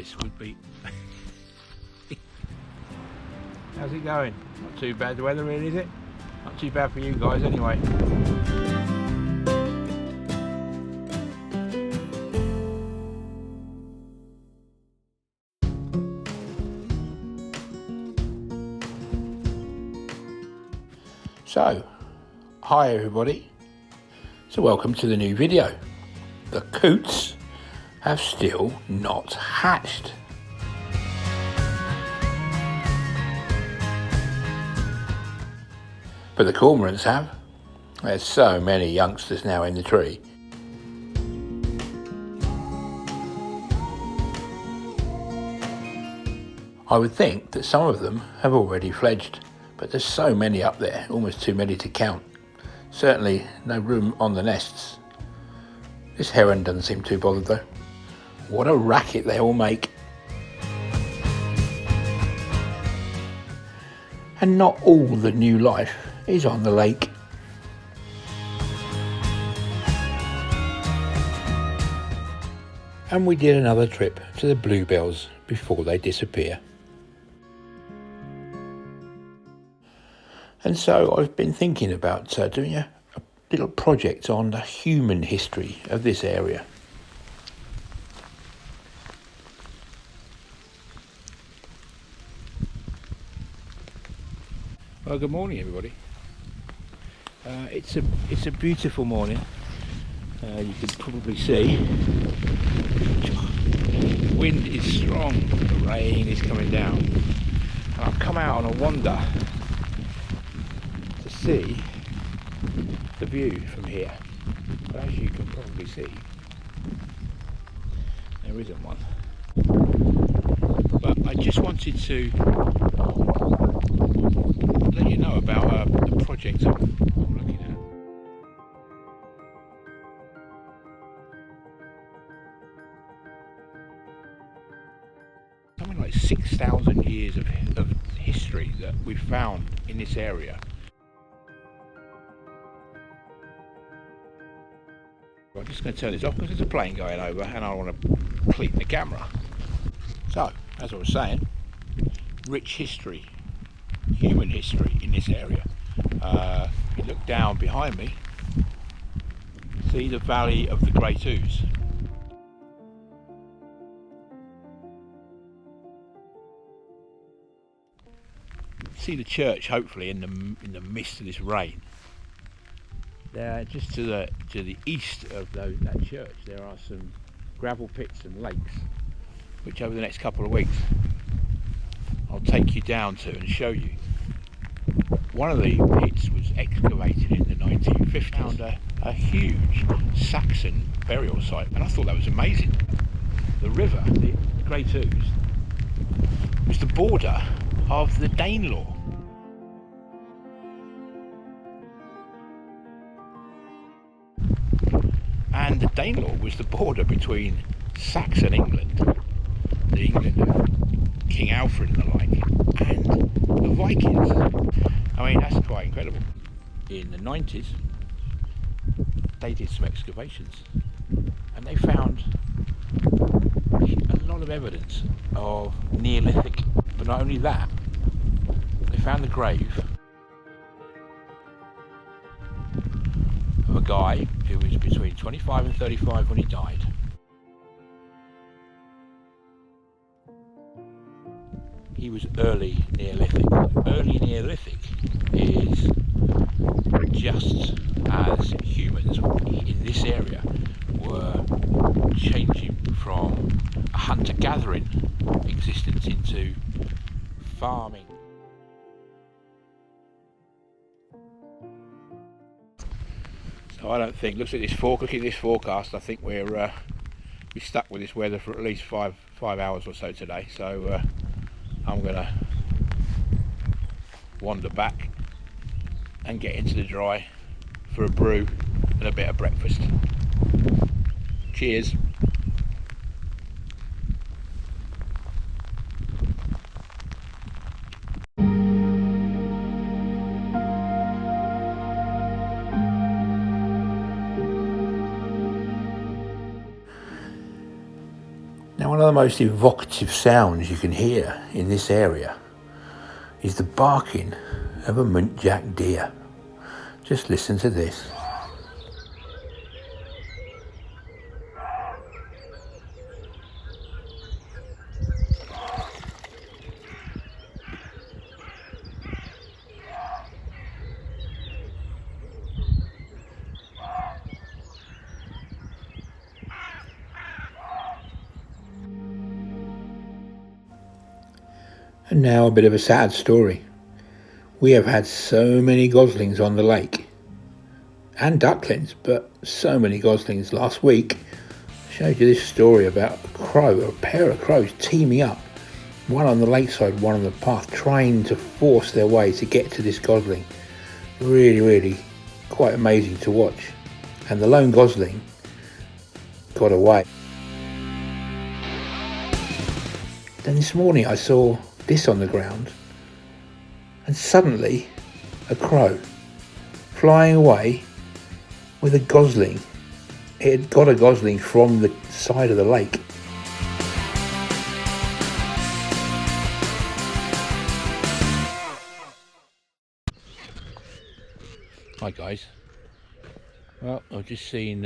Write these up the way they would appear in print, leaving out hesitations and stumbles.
this would be... How's it going? Not too bad the weather really, is it? Not too bad for you guys anyway. So, hi everybody. So welcome to the new video. The Coots have still not hatched. But the cormorants have. There's so many youngsters now in the tree. I would think that some of them have already fledged, but there's so many up there, almost too many to count. Certainly no room on the nests. This heron doesn't seem too bothered though. What a racket they all make. And not all the new life is on the lake. And we did another trip to the Bluebells before they disappear. And so I've been thinking about doing a little project on the human history of this area. Well, good morning everybody. It's a beautiful morning. You can probably see. Wind is strong, the rain is coming down. And I've come out on a wander to see the view from here. But as you can probably see, there isn't one. But I just wanted to let you know about the project I'm looking at. Something like 6,000 years of history that we've found in this area. I'm just going to turn this off because there's a plane going over and I want to clean the camera. So, as I was saying, rich history, human history in this area. If you look down behind me, see the valley of the Great Coots. See the church hopefully in the mist of this rain. There, just to the east of that church, there are some gravel pits and lakes, which over the next couple of weeks I'll take you down to and show you. One of the pits was excavated in the 1950s. Found a huge Saxon burial site, and I thought that was amazing. The river, the Great Coots, was the border of the Danelaw. And the Danelaw was the border between Saxon England, the England of King Alfred and the like, and the Vikings. I mean, that's quite incredible. In the 90s, they did some excavations and they found a lot of evidence of Neolithic, but not only that, they found the grave of a guy who was between 25 and 35 when he died. He was early Neolithic. Early Neolithic is just as humans in this area were changing from a hunter-gathering existence into farming. So I don't think, look at this forecast, I think we're stuck with this weather for at least five hours or so today. So I'm gonna wander back and get into the dry for a brew and a bit of breakfast. Cheers. Now, when One of the most evocative sounds you can hear in this area is the barking of a muntjac deer. Just listen to this. And now a bit of a sad story. We have had so many goslings on the lake and ducklings, but so many goslings. Last week I showed you this story about a pair of crows teaming up, one on the lakeside, one on the path, trying to force their way to get to this gosling. Really quite amazing to watch. And the lone gosling got away. Then this morning I saw this on the ground, and suddenly a crow flying away with a gosling. It had got a gosling from the side of the lake. Hi guys. Well, I've just seen,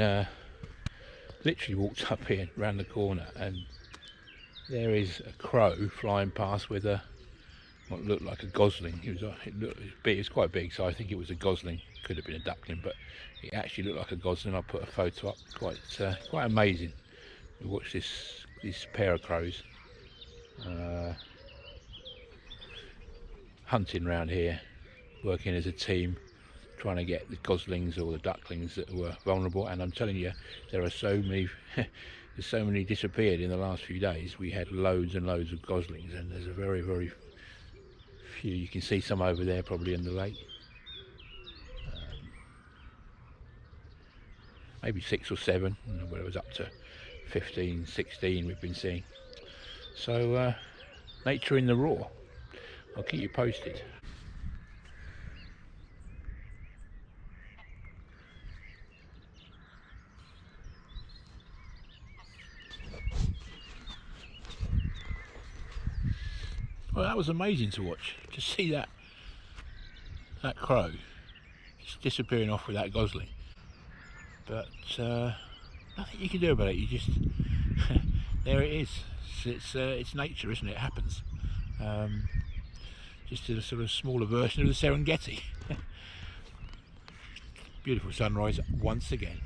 literally walked up here round the corner, and there is a crow flying past with what looked like a gosling. It was big. It was quite big, so I think it was a gosling. Could have been a duckling, but it actually looked like a gosling. I put a photo up. Quite amazing. We watched this pair of crows hunting around here, working as a team, trying to get the goslings or the ducklings that were vulnerable. And I'm telling you, there are so many. There's so many disappeared in the last few days. We had loads and loads of goslings, and there's a very few. You can see some over there, probably in the lake. Maybe 6 or 7, where it was up to 15, 16 we've been seeing. So nature in the raw. I'll keep you posted. Well, that was amazing to watch. To see that crow just disappearing off with that gosling. But nothing you can do about it. You just there it is. It's nature, isn't it? It happens. Just a sort of smaller version of the Serengeti. Beautiful sunrise once again.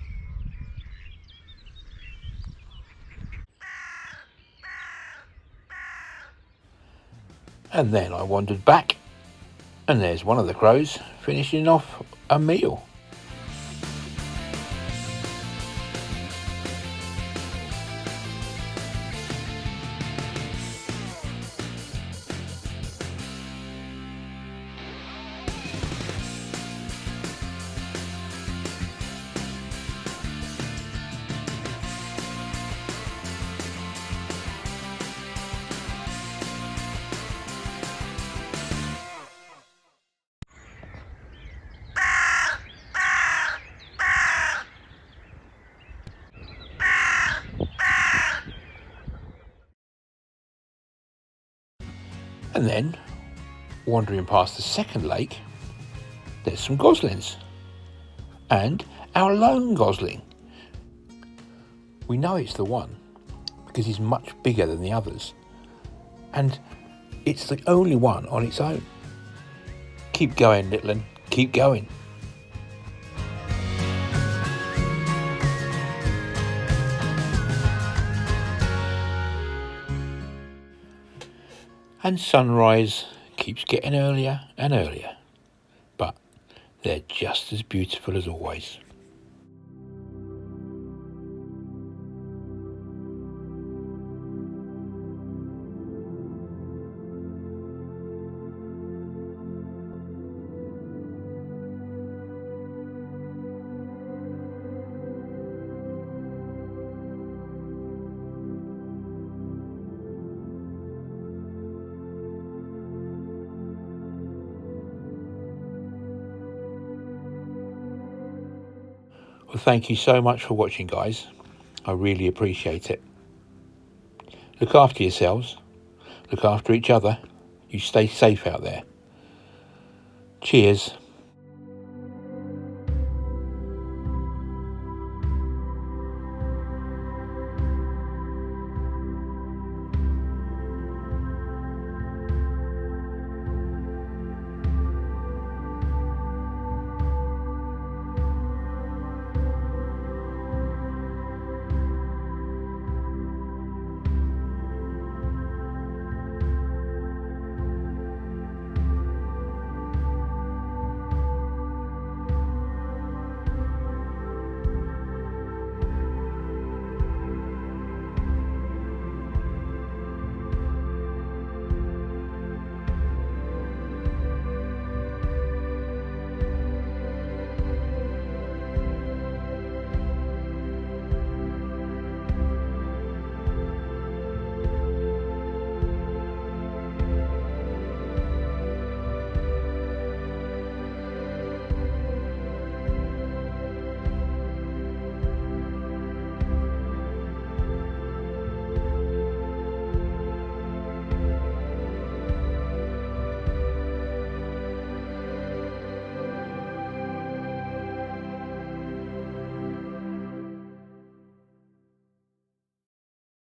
And then I wandered back, and there's one of the crows finishing off a meal. And then, wandering past the second lake, there's some goslings. And our lone gosling. We know it's the one because he's much bigger than the others. And it's the only one on its own. Keep going, little un, keep going. And sunrise keeps getting earlier and earlier, but they're just as beautiful as always. Well, thank you so much for watching, guys. I really appreciate it. Look after yourselves. Look after each other. You stay safe out there. Cheers.